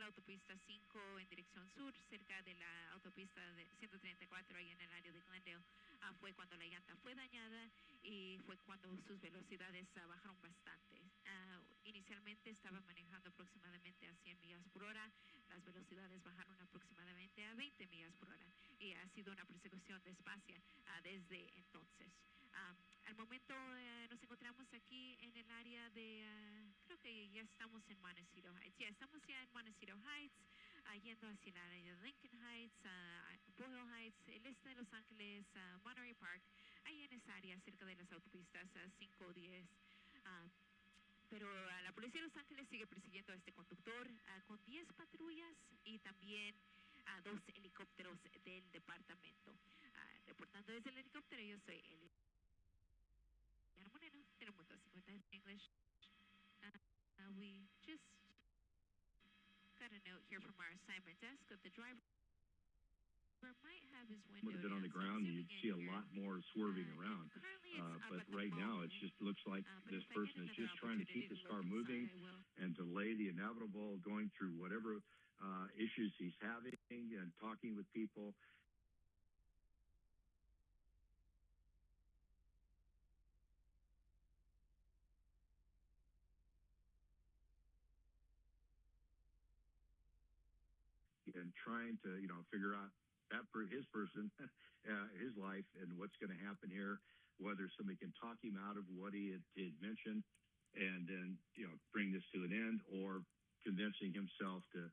autopista 5 en dirección sur, cerca de la autopista de 134 ahí en el área de Glendale. Fue cuando la llanta fue dañada y fue cuando sus velocidades bajaron bastante. Inicialmente estaba manejando aproximadamente a 100 millas por hora, las velocidades bajaron aproximadamente a 20 millas por hora y ha sido una persecución despacia desde entonces. Al momento nos encontramos aquí en el área de, creo que ya estamos en Montecito Heights. Ya estamos ya en Montecito Heights, yendo hacia el área de Lincoln Heights, Boyle Heights, el este de Los Ángeles, Monterey Park, ahí en esa área cerca de las autopistas 5 o 10. Pero la policía de Los Ángeles sigue persiguiendo a este conductor con 10 patrullas y también 2 helicópteros del departamento. Reportando desde el helicóptero, yo soy Eliana Moreno, Telemundo 50 en English. We just got a note here from our assignment desk that the driver might have his window would have been on the ground, you'd see a lot more swerving around. But right now, it just looks like this person is just trying to keep this car moving and delay the inevitable, going through whatever issues he's having and talking with people. And trying to, figure out his person, his life, and what's going to happen here, whether somebody can talk him out of what he had mentioned and then, bring this to an end, or convincing himself to,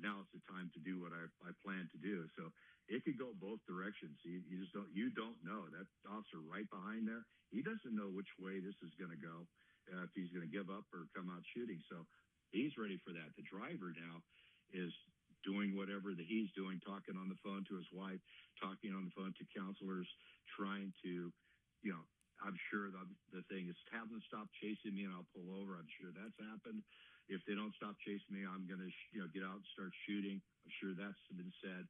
now's the time to do what I plan to do. So it could go both directions. You don't know. That officer right behind there, he doesn't know which way this is going to go, if he's going to give up or come out shooting. So he's ready for that. The driver now is doing whatever that he's doing, talking on the phone to his wife, talking on the phone to counselors, trying to, I'm sure the thing is, have them stop chasing me and I'll pull over. I'm sure that's happened. If they don't stop chasing me, I'm going to, get out and start shooting. I'm sure that's been said.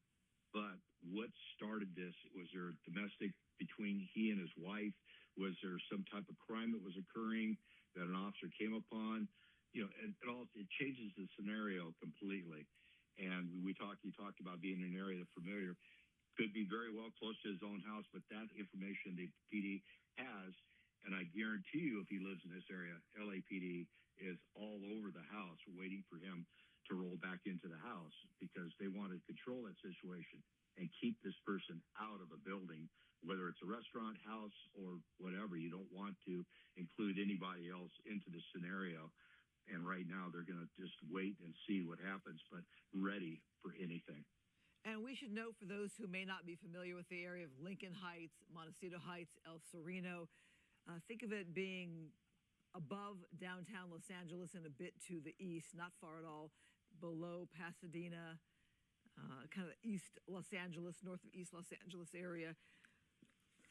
But what started this? Was there domestic between he and his wife? Was there some type of crime that was occurring that an officer came upon? It changes the scenario completely. And you talked about being in an area that's familiar. Could be very well close to his own house, but that information the PD has, and I guarantee you if he lives in this area, LAPD is all over the house waiting for him to roll back into the house because they want to control that situation and keep this person out of a building, whether it's a restaurant, house, or whatever. You don't want to include anybody else into the scenario. And right now they're going to just wait and see what happens, but ready for anything. And we should note, for those who may not be familiar with the area of Lincoln Heights, Montecito Heights, El Sereno, think of it being above downtown Los Angeles and a bit to the east, not far at all, below Pasadena, kind of East Los Angeles, north of East Los Angeles area.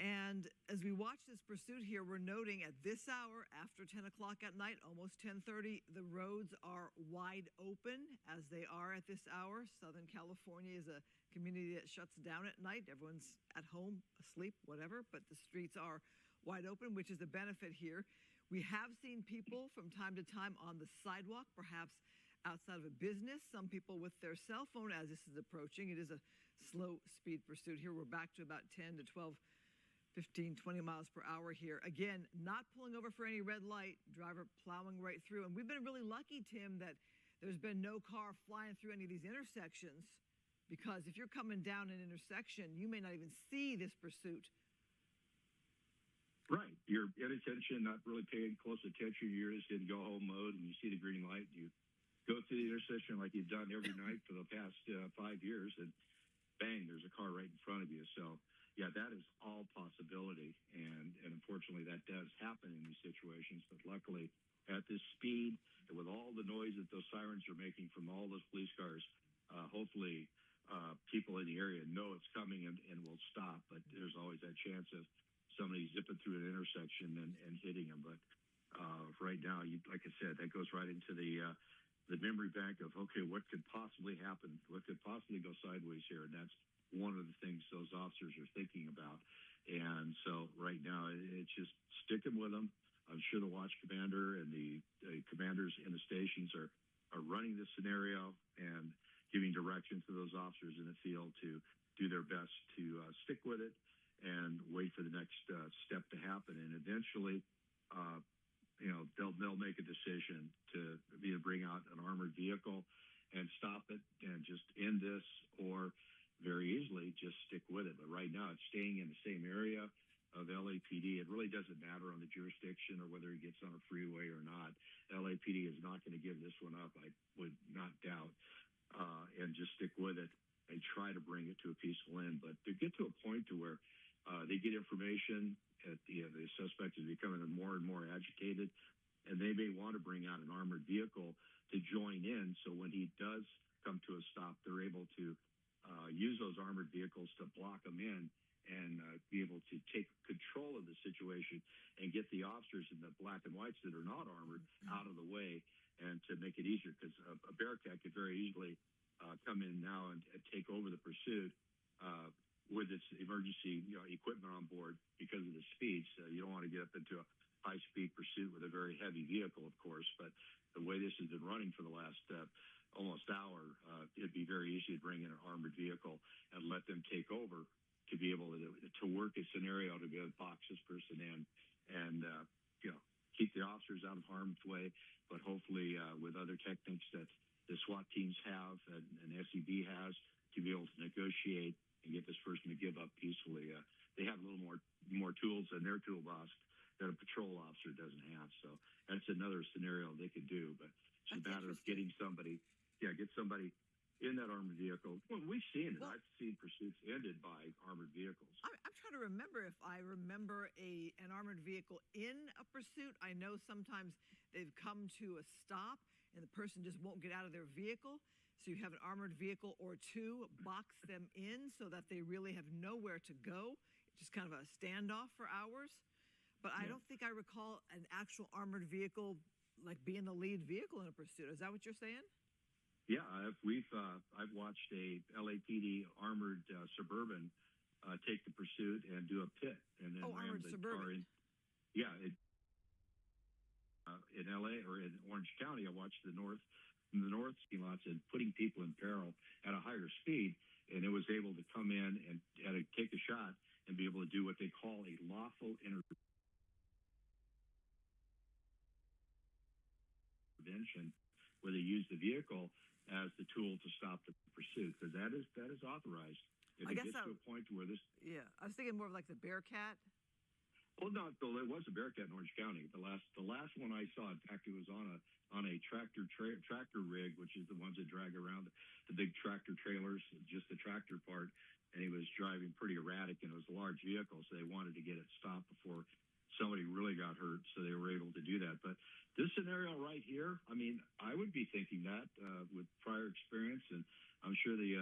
And as we watch this pursuit here, we're noting at this hour, after 10 o'clock at night, almost 10:30, the roads are wide open as they are at this hour. Southern California is a community that shuts down at night. Everyone's at home, asleep, whatever, but the streets are wide open, which is the benefit here. We have seen people from time to time on the sidewalk, perhaps outside of a business, some people with their cell phone as this is approaching. It is a slow speed pursuit here. We're back to about 10 to 12 15, 20 miles per hour here. Again, not pulling over for any red light, driver plowing right through. And we've been really lucky, Tim, that there's been no car flying through any of these intersections, because if you're coming down an intersection, you may not even see this pursuit. Right. You're at attention, not really paying close attention. You're just in go home mode, and you see the green light, and you go through the intersection like you've done every night for the past 5 years, and bang, there's a car right in front of you. So, yeah, that is all possibility, and unfortunately that does happen in these situations. But luckily, at this speed and with all the noise that those sirens are making from all those police cars, hopefully people in the area know it's coming and will stop. But there's always that chance of somebody zipping through an intersection and hitting them. But right now, like I said, that goes right into the memory bank of, okay, what could possibly happen? What could possibly go sideways here? And that's one of the things those officers are thinking about. And so right now, it's just sticking with them. I'm sure the watch commander and the commanders in the stations are running the scenario and giving direction to those officers in the field to do their best to stick with it and wait for the next step to happen. And eventually, they'll make a decision to either bring out an armored vehicle and stop it and just end this, or very easily just stick with it. But right now, it's staying in the same area of LAPD. It really doesn't matter on the jurisdiction or whether he gets on a freeway or not. LAPD is not going to give this one up, I would not doubt, and just stick with it and try to bring it to a peaceful end. But to get to a point to where they get information, the suspect is becoming more and more agitated, and they may want to bring out an armored vehicle to join in. So when he does come to a stop, they're able to use those armored vehicles to block him in and be able to take control of the situation and get the officers in the black and whites that are not armored out of the way, and to make it easier, because a Bearcat could very easily come in now and take over the pursuit with its emergency equipment on board because of the speed. So you don't want to get up into a high-speed pursuit with a very heavy vehicle, of course. But the way this has been running for the last almost hour, it'd be very easy to bring in an armored vehicle and let them take over to be able to work a scenario to be able to box this person in and keep the officers out of harm's way. But hopefully with other techniques that the SWAT teams have and SEB has to be able to negotiate and get this person to give up peacefully. They have a little more tools in their toolbox that a patrol officer doesn't have. So that's another scenario they could do. But it's a matter of getting somebody, get somebody in that armored vehicle. Well, we've seen it. I've seen pursuits ended by armored vehicles. I'm trying to remember if I remember an armored vehicle in a pursuit. I know sometimes they've come to a stop and the person just won't get out of their vehicle. So you have an armored vehicle or two, box them in so that they really have nowhere to go. It's just kind of a standoff for hours. But I don't think I recall an actual armored vehicle like being the lead vehicle in a pursuit. Is that what you're saying? Yeah, I've watched a LAPD armored Suburban take the pursuit and do a pit, and then ram the Suburban. car in. Yeah, in LA or in Orange County, I watched the north lots and putting people in peril at a higher speed, and it was able to come in and take a shot and be able to do what they call a lawful intervention, where they use the vehicle as the tool to stop the pursuit, because that is authorized. If it gets to a point where this... Yeah, I was thinking more of like the Bearcat. Well, no, it was a Bearcat in Orange County. The last one I saw, in fact, it was on a tractor rig, which is the ones that drag around the big tractor trailers, just the tractor part. And he was driving pretty erratic, and it was a large vehicle, so they wanted to get it stopped before somebody really got hurt, so they were able to do that. But this scenario right here, I mean, I would be thinking that with prior experience, and I'm sure the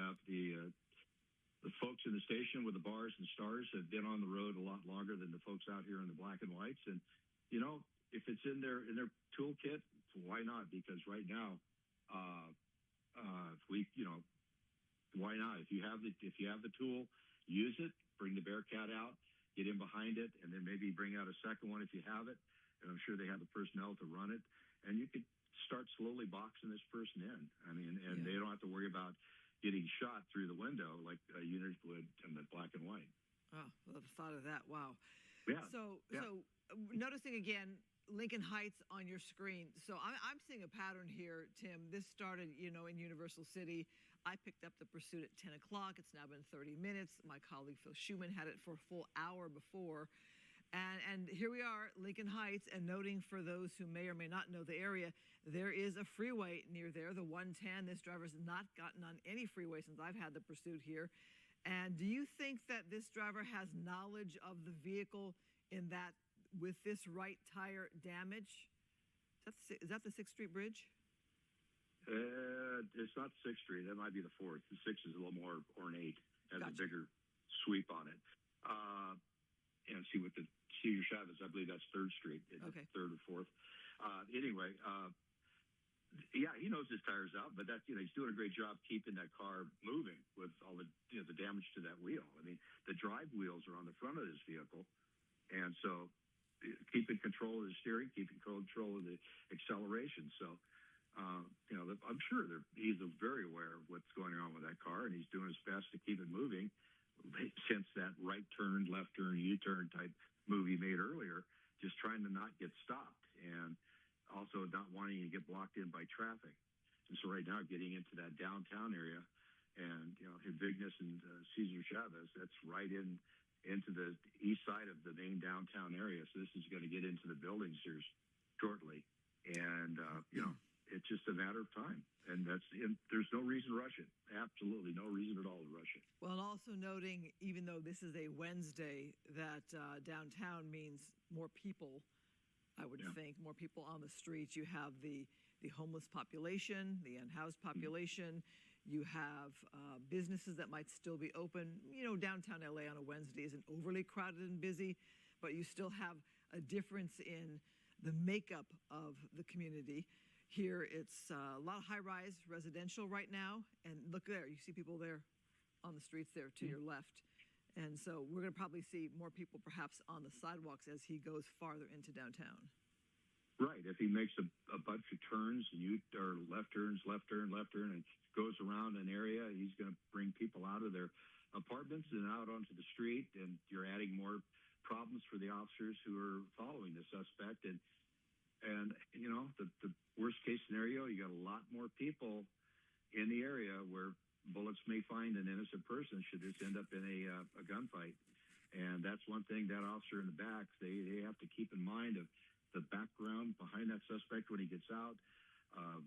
folks in the station with the bars and stars have been on the road a lot longer than the folks out here in the black and whites. And if it's in their toolkit, why not? Because right now, why not? If you have the tool, use it. Bring the Bearcat out, get in behind it, and then maybe bring out a second one if you have it. And I'm sure they have the personnel to run it. And you could start slowly boxing this person in. I mean, and they don't have to worry about getting shot through the window like units would in the black and white. Oh, well, the thought of that. Wow. Yeah. So noticing again, Lincoln Heights on your screen. So I'm seeing a pattern here, Tim. This started, in Universal City. I picked up the pursuit at 10 o'clock. It's now been 30 minutes. My colleague Phil Schumann had it for a full hour before. And here we are, Lincoln Heights, and noting for those who may or may not know the area, there is a freeway near there, the 110. This driver's not gotten on any freeway since I've had the pursuit here. And do you think that this driver has knowledge of the vehicle in that with this right tire damage? Is that the 6th Street Bridge? It's not 6th Street. That might be the 4th. The 6th is a little more ornate, has a bigger sweep on it. And see what the Cedar Chavez, I believe that's 3rd Street, okay. 3rd or 4th. Anyway, yeah, he knows his tire's out, but that's, he's doing a great job keeping that car moving with all the, the damage to that wheel. I mean, the drive wheels are on the front of this vehicle. And so keeping control of the steering, keeping control of the acceleration. So I'm sure he's very aware of what's going on with that car, and he's doing his best to keep it moving. Since that right turn, left turn, U-turn type move he made earlier, just trying to not get stopped, and also not wanting to get blocked in by traffic. And so right now, getting into that downtown area, and Invictus and Cesar Chavez, that's right into the east side of the main downtown area. So this is going to get into the buildings here shortly, and it's just a matter of time. And there's no reason to rush it. Absolutely no reason at all to rush it. Well, and also noting, even though this is a Wednesday, that downtown means more people, I would think, more people on the streets. You have the homeless population, the unhoused population. You have businesses that might still be open. Downtown LA on a Wednesday isn't overly crowded and busy, but you still have a difference in the makeup of the community. Here, it's a lot of high-rise residential right now. And look there, you see people there on the streets there to your left. And so we're going to probably see more people perhaps on the sidewalks as he goes farther into downtown. Right. If he makes a bunch of turns, or left turns, left turn, and goes around an area, he's going to bring people out of their apartments and out onto the street, and you're adding more problems for the officers who are following the suspect. And the worst case scenario, you got a lot more people in the area where bullets may find an innocent person should this end up in a gunfight. And that's one thing that officer in the back, they have to keep in mind of the background behind that suspect when he gets out.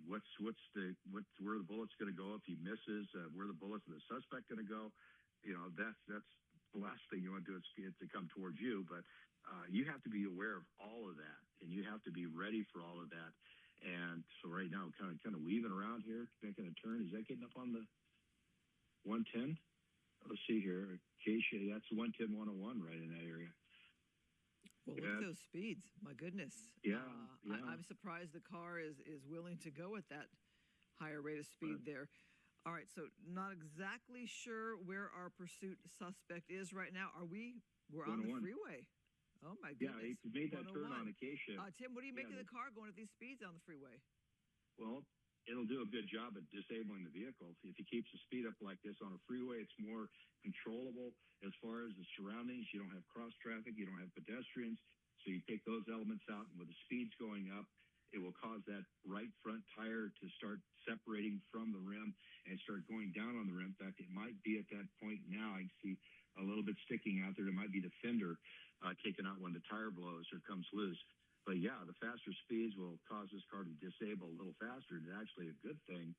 Where the bullet's going to go if he misses? Where the bullets of the suspect going to go? That's the last thing you want to do is get to come towards you. But you have to be aware of all of that, and you have to be ready for all of that. And so right now, kind of weaving around here, making a turn. Is that getting up on the 110? Let's see here. Acacia, that's 110, 101 right in that area. Well, look at those speeds. My goodness. Yeah. I'm surprised the car is willing to go at that higher rate of speed there. All right, so not exactly sure where our pursuit suspect is right now. We're on the freeway. Oh, my goodness. Yeah, he made that turn on Acacia. Tim, what do you make of the car going at these speeds on the freeway? Well, it'll do a good job at disabling the vehicle. If he keeps the speed up like this on a freeway, it's more controllable as far as the surroundings. You don't have cross traffic. You don't have pedestrians. So you take those elements out, and with the speeds going up, it will cause that right front tire to start separating from the rim and start going down on the rim. In fact, it might be at that point now. I can see a little bit sticking out there. It might be the fender taken out when the tire blows or comes loose. But yeah, the faster speeds will cause this car to disable a little faster. It's actually a good thing.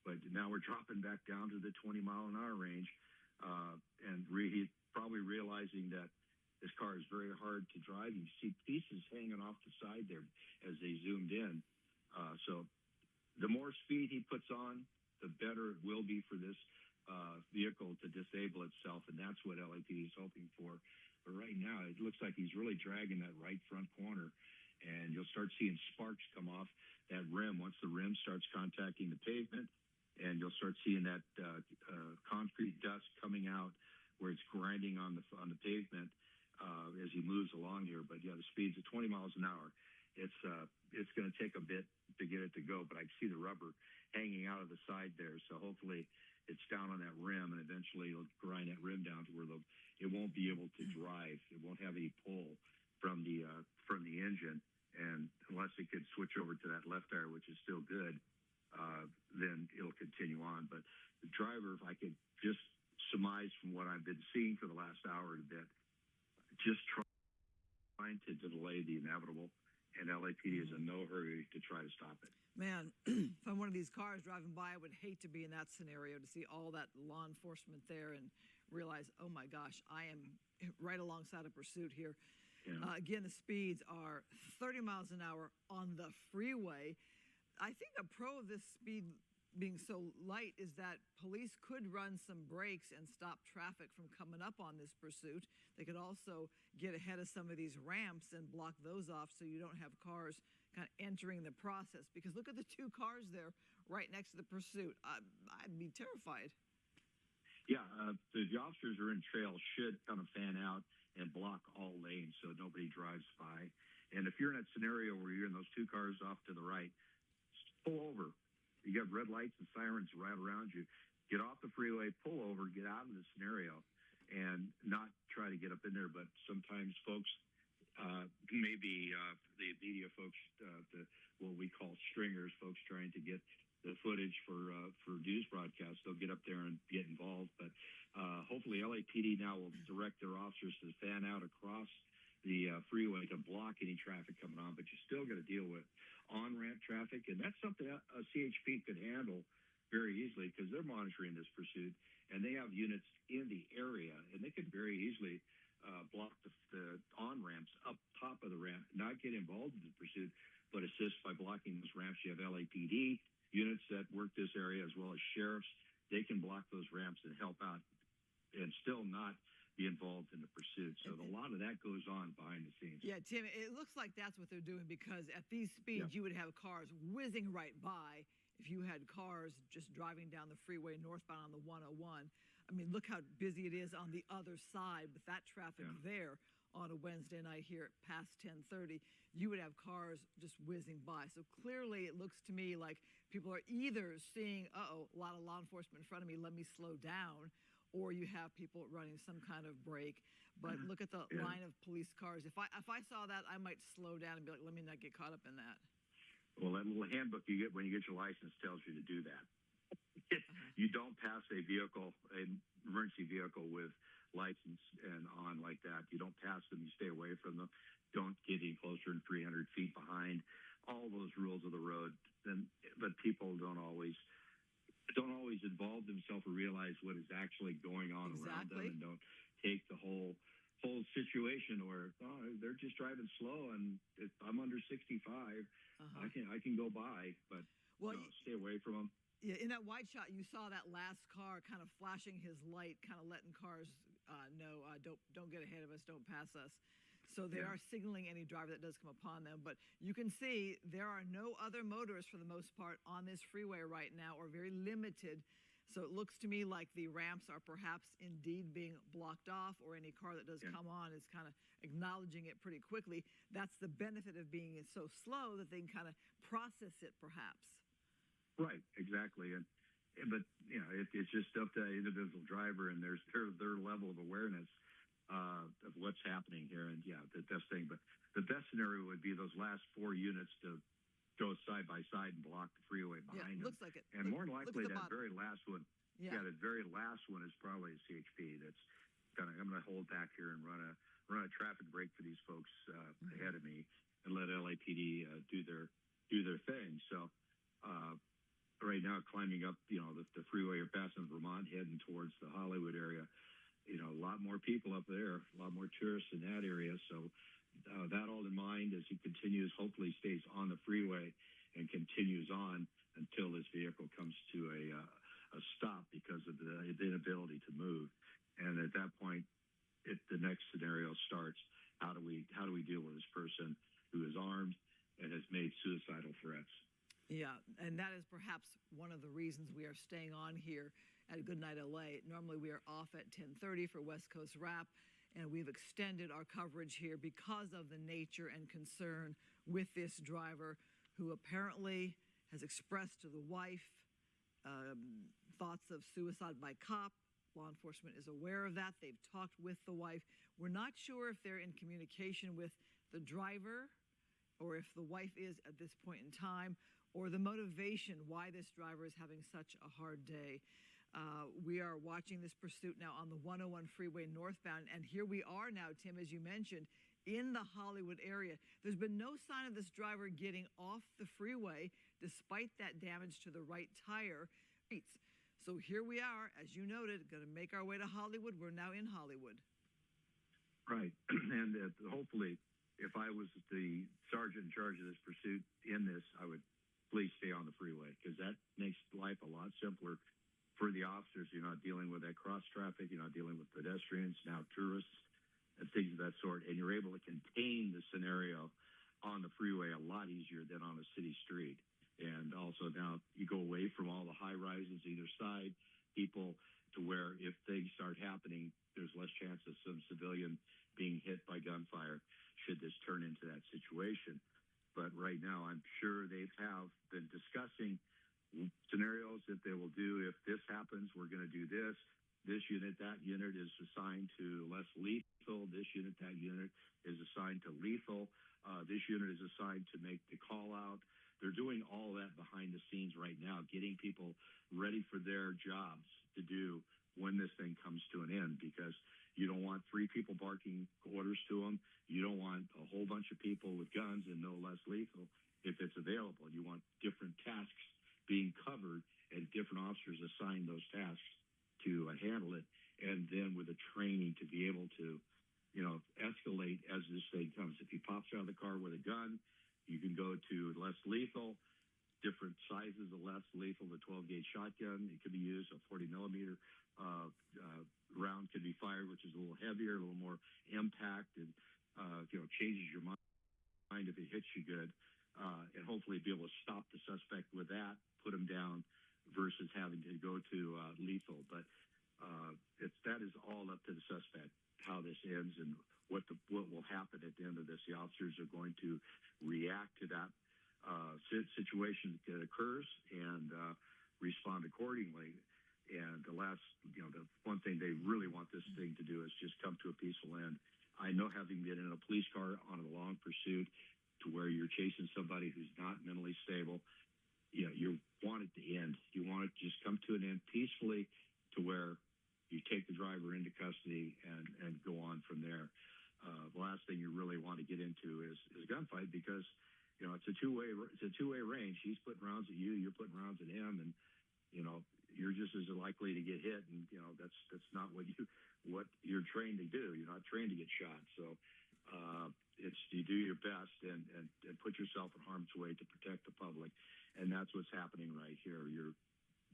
But now we're dropping back down to the 20-mile-an-hour range, and he's probably realizing that this car is very hard to drive. You see pieces hanging off the side there as they zoomed in. So the more speed he puts on, the better it will be for this vehicle to disable itself, and that's what LAPD is hoping for. But right now, it looks like he's really dragging that right front corner, and you'll start seeing sparks come off that rim once the rim starts contacting the pavement, and you'll start seeing that concrete dust coming out where it's grinding on the pavement as he moves along here. But yeah, the speeds of 20 miles an hour. It's going to take a bit to get it to go, but I can see the rubber hanging out of the side there. So hopefully it's down on that rim, and eventually it'll grind that rim down to where it won't be able to drive. It won't have any pull from the engine, and unless it could switch over to that left tire, which is still good, then it'll continue on. But the driver, if I could just surmise from what I've been seeing for the last hour and a bit, just trying to delay the inevitable, and LAPD is in no hurry to try to stop it. Man, if I'm one of these cars driving by, I would hate to be in that scenario, to see all that law enforcement there and realize, oh my gosh, I am right alongside a pursuit here. Yeah. Again, the speeds are 30 miles an hour on the freeway. I think a pro of this speed being so light is that police could run some brakes and stop traffic from coming up on this pursuit. They could also get ahead of some of these ramps and block those off so you don't have cars kind of entering the process. Because look at the two cars there right next to the pursuit. I'd be terrified. Yeah, the officers are in trail should kind of fan out and block all lanes so nobody drives by. And if you're in that scenario where you're in those two cars off to the right, pull over. You got red lights and sirens right around you. Get off the freeway, pull over, get out of the scenario, and not try to get up in there. But sometimes folks, maybe the media folks, what we call stringers, folks trying to get the footage for news broadcasts, they'll get up there and get involved. But hopefully LAPD now will direct their officers to fan out across the freeway to block any traffic coming on, but you still got to deal with on-ramp traffic, and that's something a CHP could handle very easily because they're monitoring this pursuit, and they have units in the area, and they could very easily block the on-ramps up top of the ramp, not get involved in the pursuit, but assist by blocking those ramps. You have LAPD units that work this area as well as sheriffs. They can block those ramps and help out and still not be involved in the pursuit. So a lot of that goes on behind the scenes. Yeah, Tim, it looks like that's what they're doing because at these speeds, you would have cars whizzing right by if you had cars just driving down the freeway northbound on the 101. I mean, look how busy it is on the other side with that traffic there on a Wednesday night here at past 10:30. You would have cars just whizzing by. So clearly it looks to me like people are either seeing, a lot of law enforcement in front of me, let me slow down, or you have people running some kind of break. But look at the line of police cars. If I saw that, I might slow down and be like, let me not get caught up in that. Well, that little handbook you get when you get your license tells you to do that. You don't pass an emergency vehicle with license and on like that. You don't pass them. You stay away from them. Don't get any closer than 300 feet behind. All those rules of the road. But people don't always involve themselves or realize what is actually going on around them, and don't take the whole situation where they're just driving slow, and if I'm under 65, I can go by, but stay away from them. Yeah, in that wide shot, you saw that last car kind of flashing his light, kind of letting cars know, don't get ahead of us, don't pass us. So they are signaling any driver that does come upon them. But you can see there are no other motorists for the most part on this freeway right now, or very limited. So it looks to me like the ramps are perhaps indeed being blocked off, or any car that does come on is kind of acknowledging it pretty quickly. That's the benefit of being so slow that they can kind of process it perhaps. Right, exactly. But it's just up to the individual driver and their level of awareness of what's happening here. And the best thing, but the best scenario would be those last 4 units to go side by side and block the freeway behind them. Looks like it. And more likely that very last one, the very last one is probably a CHP that's I'm going to hold back here and run a traffic break for these folks ahead of me and let LAPD do their thing. So right now, climbing up the freeway or passing Vermont, heading towards the Hollywood area, a lot more people up there, a lot more tourists in that area. So that all in mind as he continues, hopefully stays on the freeway and continues on until this vehicle comes to a stop because of the inability to move. And at that point, the next scenario starts. How do we deal with this person who is armed and has made suicidal threats? Yeah, and that is perhaps one of the reasons we are staying on here at Goodnight LA. Normally we are off at 10:30 for West Coast Wrap, and we've extended our coverage here because of the nature and concern with this driver who apparently has expressed to the wife thoughts of suicide by cop. Law enforcement is aware of that. They've talked with the wife. We're not sure if they're in communication with the driver or if the wife is at this point in time, or the motivation why this driver is having such a hard day. We are watching this pursuit now on the 101 freeway northbound, and here we are now, Tim, as you mentioned, in the Hollywood area. There's been no sign of this driver getting off the freeway despite that damage to the right tire. So here we are, as you noted, going to make our way to Hollywood. We're now in Hollywood. Right, and hopefully, if I was the sergeant in charge of this pursuit in this, I would please stay on the freeway, because that makes life a lot simpler for the officers. You're not dealing with that cross traffic. You're not dealing with pedestrians, now tourists, and things of that sort. And you're able to contain the scenario on the freeway a lot easier than on a city street. And also now you go away from all the high rises either side, people, to where if things start happening, there's less chance of some civilian being hit by gunfire should this turn into that situation. But right now, I'm sure they have been discussing scenarios that they will do. If this happens, we're going to do this. This unit, that unit is assigned to less lethal. This unit, that unit is assigned to lethal. This unit is assigned to make the call out. They're doing all that behind the scenes right now, getting people ready for their jobs to do when this thing comes to an end, because you don't want 3 people barking orders to them. You don't want a whole bunch of people with guns and no less lethal if it's available. You want different tasks being covered and different officers assigned those tasks to handle it, and then with the training to be able to, escalate as this thing comes. If he pops out of the car with a gun, you can go to less lethal, different sizes of less lethal. The 12-gauge shotgun, it could be used. A 40-millimeter round could be fired, which is a little heavier, a little more impact, and changes your mind if it hits you good, and hopefully be able to stop the suspect with that, put him down, versus having to go to lethal. But that is all up to the suspect how this ends and what will happen at the end of this. The officers are going to react to that situation that occurs and respond accordingly. And the one thing they really want this thing to do is just come to a peaceful end. I know, having been in a police car on a long pursuit to where you're chasing somebody who's not mentally stable, you want it to end. You want it to just come to an end peacefully, to where you take the driver into custody and go on from there. The last thing you really want to get into is a gunfight, because it's a two-way range. He's putting rounds at you, you're putting rounds at him, and you're just as likely to get hit. And that's not what you're trained to do. You're not trained to get shot. So it's you do your best and put yourself in harm's way to protect the public, and that's what's happening right here.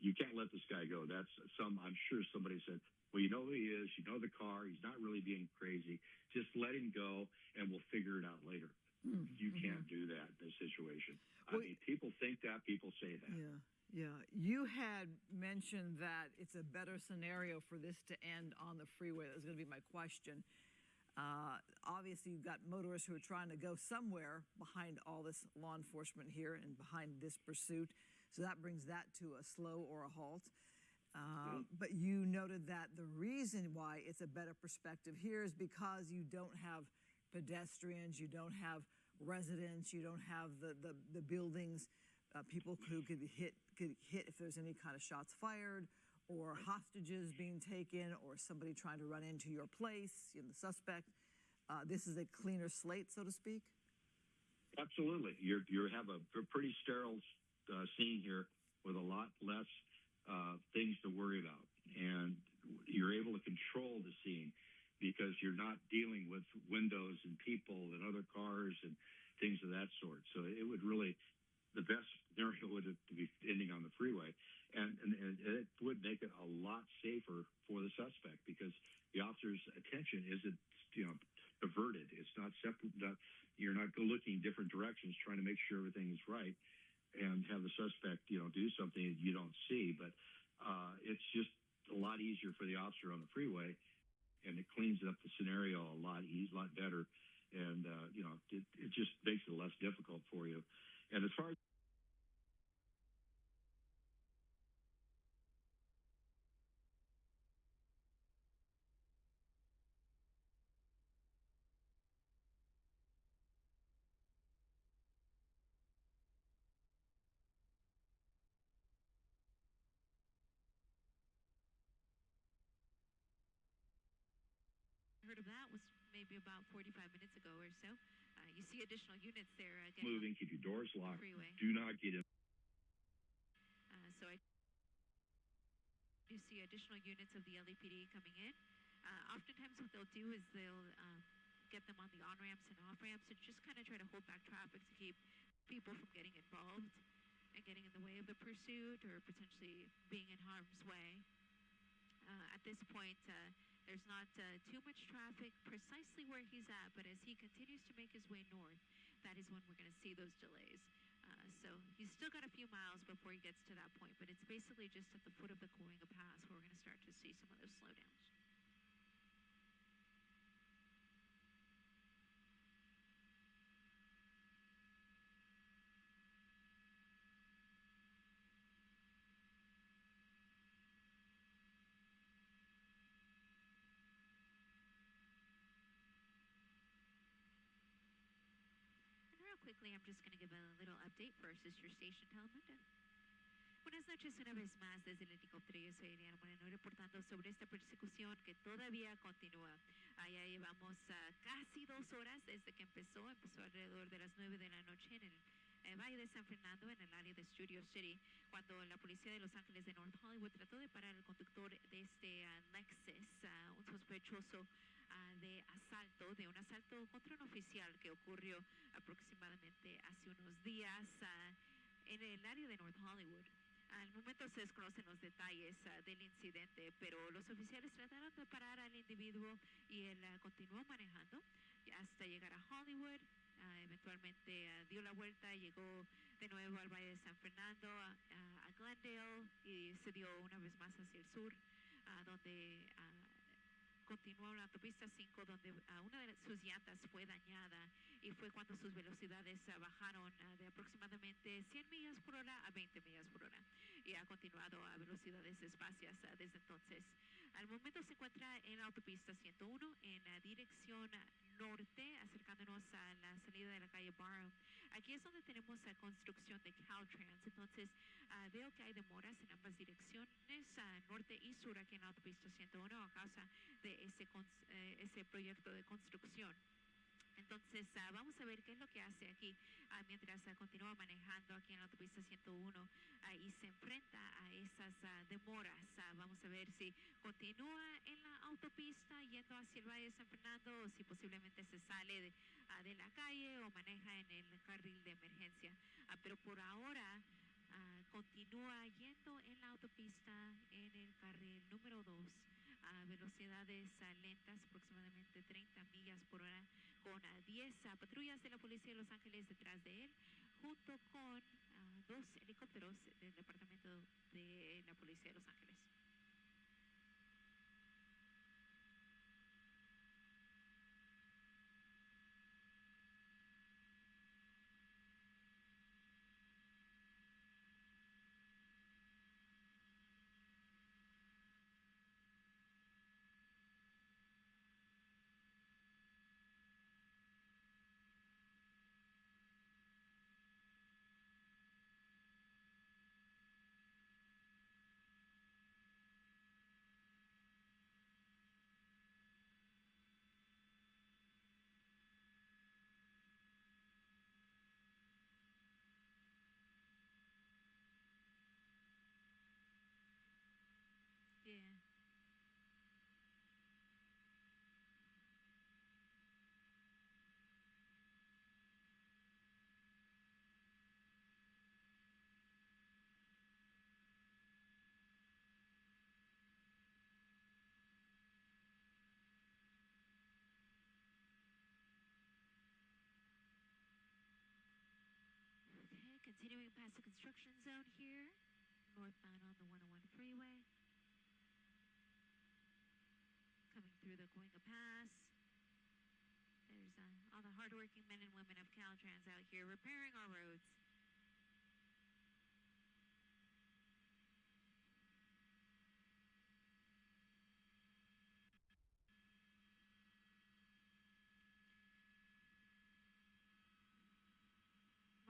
You can't let this guy go. I'm sure somebody said, well, you know who he is, you know the car, he's not really being crazy. Just let him go, and we'll figure it out later. You can't do that in this situation. I mean, people think that, people say that. Yeah. You had mentioned that it's a better scenario for this to end on the freeway. That was going to be my question. Obviously, you've got motorists who are trying to go somewhere behind all this law enforcement here and behind this pursuit. So that brings that to a slow or a halt. But you noted that the reason why it's a better perspective here is because you don't have pedestrians, you don't have residents, you don't have the buildings, people who could hit if there's any kind of shots fired, or hostages being taken, or somebody trying to run into your place, the suspect. This is a cleaner slate, so to speak? Absolutely. You have a pretty sterile scene here with a lot less things to worry about. And you're able to control the scene because you're not dealing with windows and people and other cars and things of that sort. So it would really, the best scenario would be ending on the freeway. And it would make it a lot safer for the suspect, because the officer's attention isn't, diverted. It's not separate. You're not looking different directions trying to make sure everything is right and have the suspect, do something that you don't see. But it's just a lot easier for the officer on the freeway, and it cleans up the scenario a lot better. And, it just makes it less difficult for you. And as far as Heard of that was maybe about 45 minutes ago or so. You see additional units there moving, keep your doors locked. Freeway. Do not get in. So I do see additional units of the LAPD coming in. Oftentimes what they'll do is they'll get them on the on-ramps and off-ramps and just kind of try to hold back traffic to keep people from getting involved and getting in the way of the pursuit or potentially being in harm's way. At this point, there's not too much traffic precisely where he's at, but as he continues to make his way north, that is when we're going to see those delays. So he's still got a few miles before he gets to that point, but it's basically just at the foot of the Cahuenga Pass where we're going to start to see some of those slowdowns. quickly, I'm just going to give a little update for our sister station, Telemundo. Buenas noches una vez más desde el helicóptero. Yo soy Eliana Moreno reportando sobre esta persecución que todavía continúa. Ya llevamos casi 2 horas desde que empezó. Empezó alrededor de las 9 de la noche en el Valle de San Fernando, en el área de Studio City, cuando la policía de Los Ángeles de North Hollywood trató de parar al conductor de este Lexus, un sospechoso de un asalto contra un oficial que ocurrió aproximadamente hace unos días en el área de North Hollywood. Al momento se desconocen los detalles del incidente, pero los oficiales trataron de parar al individuo y él continuó manejando hasta llegar a Hollywood. Eventualmente dio la vuelta, llegó de nuevo al Valle de San Fernando, a Glendale, y se dio una vez más hacia el sur, donde continuó la autopista 5, donde una de sus llantas fue dañada, y fue cuando sus velocidades bajaron de aproximadamente 100 millas por hora a 20 millas por hora, y ha continuado a velocidades despacias desde entonces. Al momento se encuentra en la autopista 101 en dirección norte, acercándonos a la salida de la calle Barham. Aquí es donde tenemos construcción de Caltrans, entonces veo que hay demoras en ambas direcciones, norte y sur, aquí en la autopista 101, a causa de ese proyecto de construcción. Entonces, vamos a ver qué es lo que hace aquí mientras continúa manejando aquí en la autopista 101 y se enfrenta a esas demoras. Vamos a ver si continúa en la autopista yendo hacia el Valle de San Fernando, o si posiblemente se sale de la calle o maneja en el carril de emergencia. Pero por ahora continúa yendo en la autopista en el carril número 2 a velocidades lentas, aproximadamente 30 millas por hora, con 10 patrullas de la policía de Los Ángeles detrás de él, junto con 2 helicópteros del departamento de la policía de Los Ángeles. Yeah. Okay, continuing past the construction zone here, northbound on the 101 freeway. Coming through the Coinga Pass. There's all the hardworking men and women of Caltrans out here repairing our roads.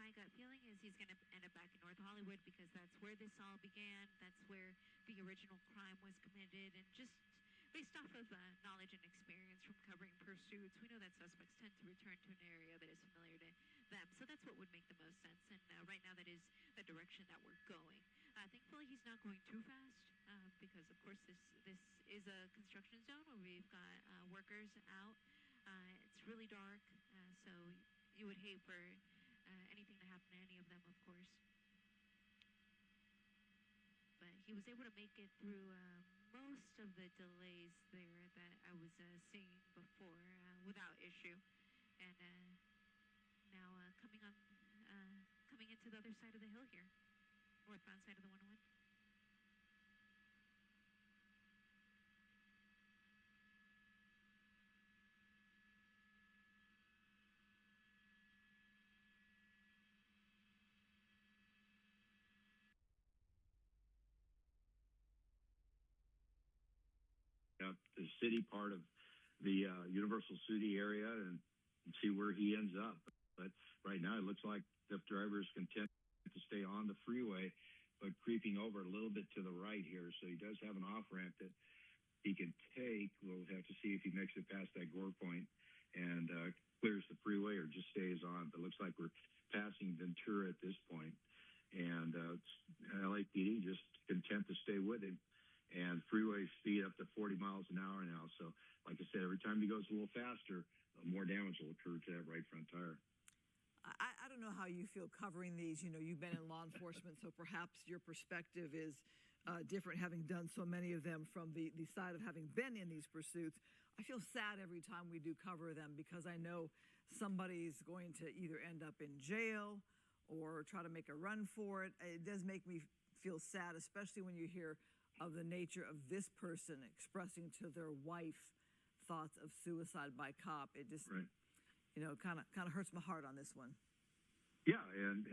My gut feeling is he's going to end up back in North Hollywood, because that's where this all began. That's where the original crime was committed. And just based off of knowledge and experience from covering pursuits, we know that suspects tend to return to an area that is familiar to them. So that's what would make the most sense. And right now, that is the direction that we're going. Thankfully, he's not going too fast, because, of course, this is a construction zone where we've got workers out. It's really dark, so you would hate for anything to happen to any of them, of course. But he was able to make it through most of the delays there that I was seeing before without issue. And now coming into the other side of the hill here, northbound side of the 101. The city part of the Universal City area and see where he ends up. But right now, it looks like the driver is content to stay on the freeway, but creeping over a little bit to the right here. So he does have an off ramp that he can take. We'll have to see if he makes it past that gore point and clears the freeway or just stays on. But it looks like we're passing Ventura at this point. And LAPD just content to stay with him. And freeway speed up to 40 miles an hour now. So, like I said, every time he goes a little faster, more damage will occur to that right front tire. I don't know how you feel covering these. You know, you've been in law enforcement, so perhaps your perspective is different, having done so many of them from the side of having been in these pursuits. I feel sad every time we do cover them because I know somebody's going to either end up in jail or try to make a run for it. It does make me feel sad, especially when you hear of the nature of this person expressing to their wife thoughts of suicide by cop. It just, right. You know, kind of hurts my heart on this one. Yeah, and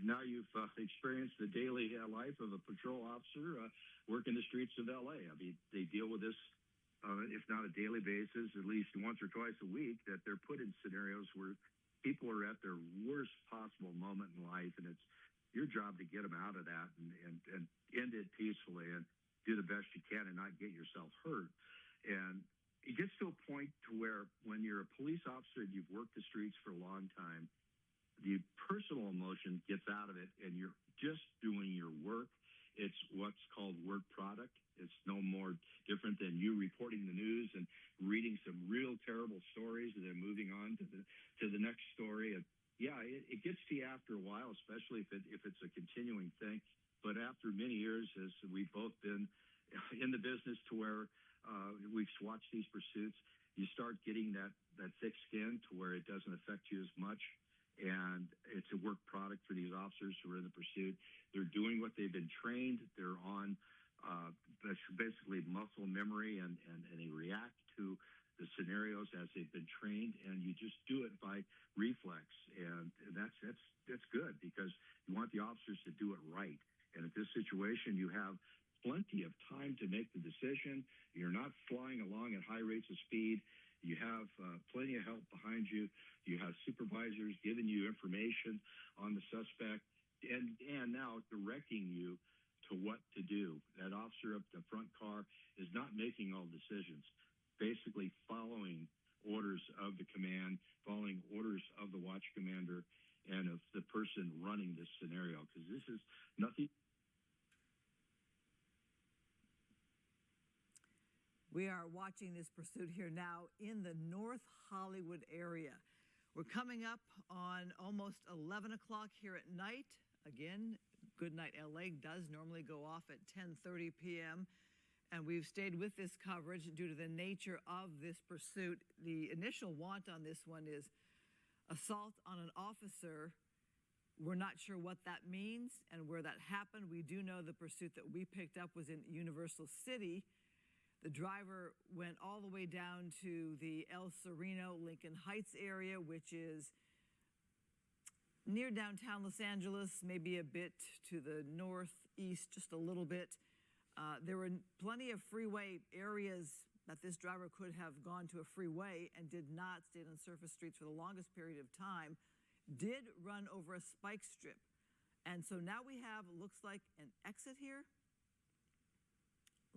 now you've experienced the daily life of a patrol officer working the streets of L.A. I mean, they deal with this, if not a daily basis, at least once or twice a week, that they're put in scenarios where people are at their worst possible moment in life, and it's your job to get them out of that and end it peacefully and do the best you can and not get yourself hurt. And it gets to a point to where when you're a police officer and you've worked the streets for a long time, the personal emotion gets out of it and you're just doing your work. It's what's called work product. It's no more different than you reporting the news and reading some real terrible stories and then moving on to the next story. And yeah, it gets to you after a while, especially if it's a continuing thing. But after many years, as we've both been in the business to where we've watched these pursuits, you start getting that thick skin to where it doesn't affect you as much. And it's a work product for these officers who are in the pursuit. They're doing what they've been trained. They're on basically muscle memory, and they react to the scenarios as they've been trained. And you just do it by reflex. And that's good because you want the officers to do it right. And at this situation, you have plenty of time to make the decision. You're not flying along at high rates of speed. You have plenty of help behind you. You have supervisors giving you information on the suspect and now directing you to what to do. That officer up the front car is not making all decisions, basically following orders of the command, following orders of the watch commander and of the person running this scenario, because this is nothing. We are watching this pursuit here now in the North Hollywood area. We're coming up on almost 11 o'clock here at night. Again, Good Night LA does normally go off at 10:30 p.m. And we've stayed with this coverage due to the nature of this pursuit. The initial want on this one is assault on an officer. We're not sure what that means and where that happened. We do know the pursuit that we picked up was in Universal City. The driver went all the way down to the El Sereno, Lincoln Heights area, which is near downtown Los Angeles, maybe a bit to the northeast, just a little bit. There were plenty of freeway areas that this driver could have gone to a freeway and did not, stayed on surface streets for the longest period of time, did run over a spike strip. And so now we have, looks like, an exit here.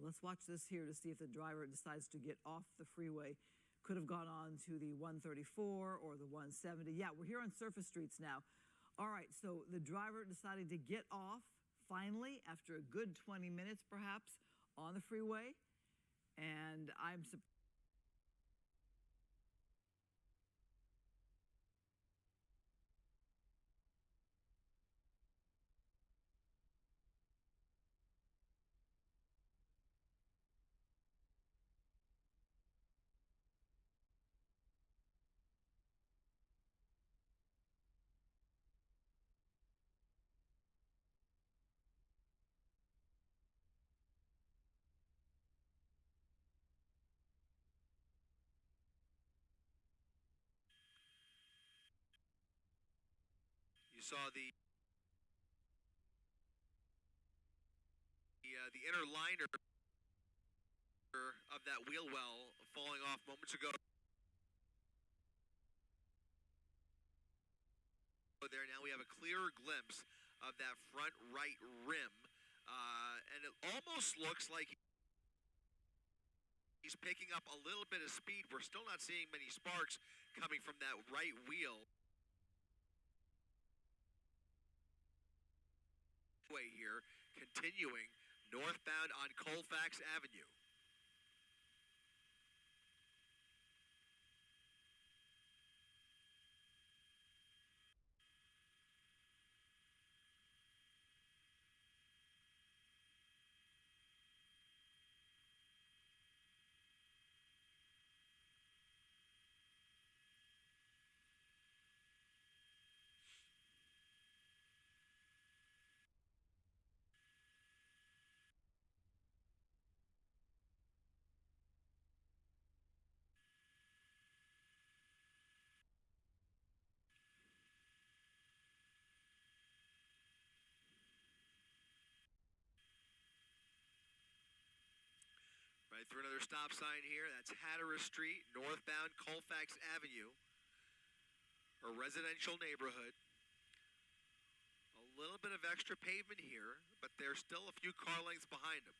Let's watch this here to see if the driver decides to get off the freeway. Could have gone on to the 134 or the 170. Yeah, we're here on surface streets now. All right, so the driver decided to get off finally after a good 20 minutes perhaps on the freeway. And I'm surprised. You saw the inner liner of that wheel well falling off moments ago. There now we have a clearer glimpse of that front right rim, and it almost looks like he's picking up a little bit of speed. We're still not seeing many sparks coming from that right wheel. Way here, continuing northbound on Colfax Avenue. Right through another stop sign here. That's Hatteras Street, northbound Colfax Avenue, a residential neighborhood. A little bit of extra pavement here, but there's still a few car lengths behind him.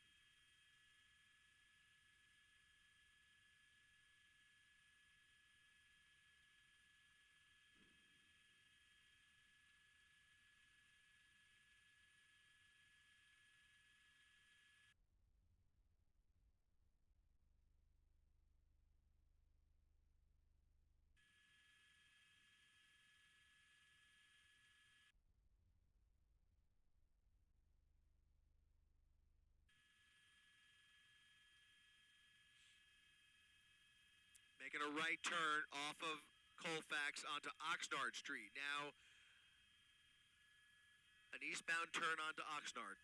Making a right turn off of Colfax onto Oxnard Street. Now, an eastbound turn onto Oxnard.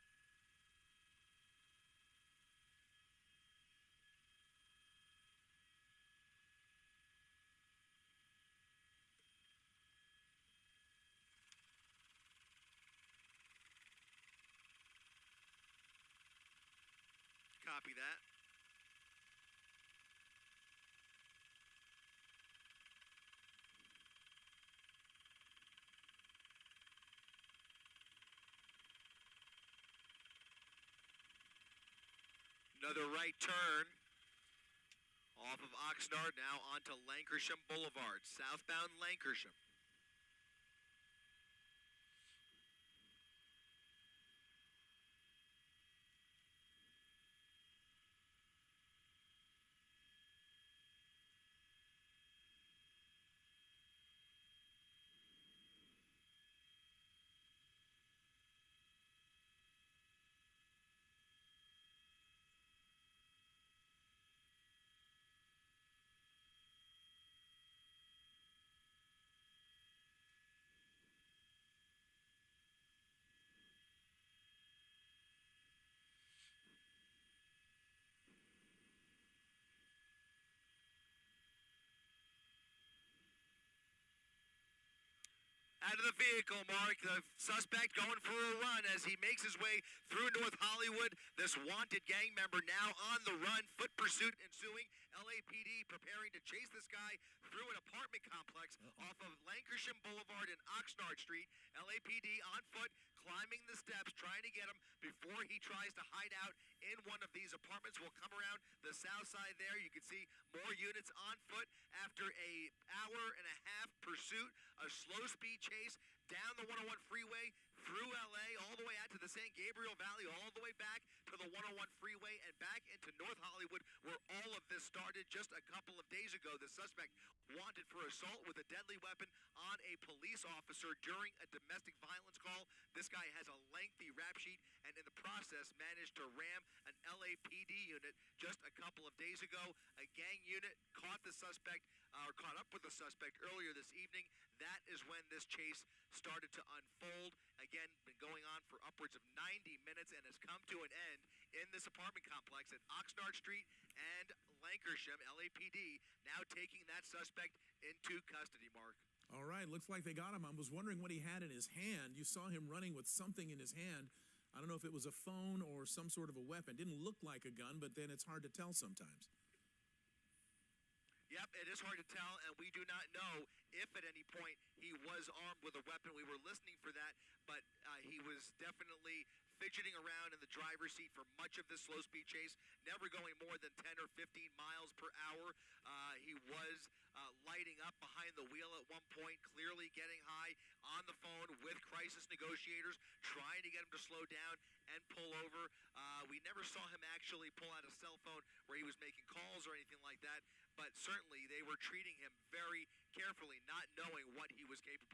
Copy that. Another right turn off of Oxnard now onto Lancashire Boulevard, southbound Lancashire. Out of the vehicle, Mark. The suspect going for a run as he makes his way through North Hollywood. This wanted gang member now on the run. Foot pursuit ensuing. LAPD preparing to chase this guy through an apartment complex off of Lancashire Boulevard and Oxnard Street. LAPD on foot, climbing the steps, trying to get him before he tries to hide out in one of these apartments. We'll come around the south side there. You can see more units on foot after a hour and a half pursuit, a slow speed chase down the 101 freeway, through LA, all the way out to the San Gabriel Valley, all the way back to the 101 freeway and back into North Hollywood, where all of this started just a couple of days ago. The suspect wanted for assault with a deadly weapon on a police officer during a domestic violence call. This guy has a lengthy rap sheet and in the process managed to ram an LAPD unit just a couple of days ago. A gang unit caught the suspect, or caught up with the suspect earlier this evening. That is when this chase started to unfold. Again, been going on for upwards of 90 minutes and has come to an end in this apartment complex at Oxnard Street and Lancashire. LAPD now taking that suspect into custody, Mark. All right, looks like they got him. I was wondering what he had in his hand. You saw him running with something in his hand. I don't know if it was a phone or some sort of a weapon. Didn't look like a gun, but then it's hard to tell sometimes. Yep, it is hard to tell, and we do not know if at any point he was armed with a weapon. We were listening for that, but he was definitely fidgeting around in the driver's seat for much of this slow-speed chase, never going more than 10 or 15 miles per hour. He was lighting up behind the wheel at one point, clearly getting high on the phone with crisis negotiators, trying to get him to slow down and pull over. We never saw him actually pull out a cell phone where he was making calls or anything like that, but certainly they were treating him very carefully, not knowing what he was capable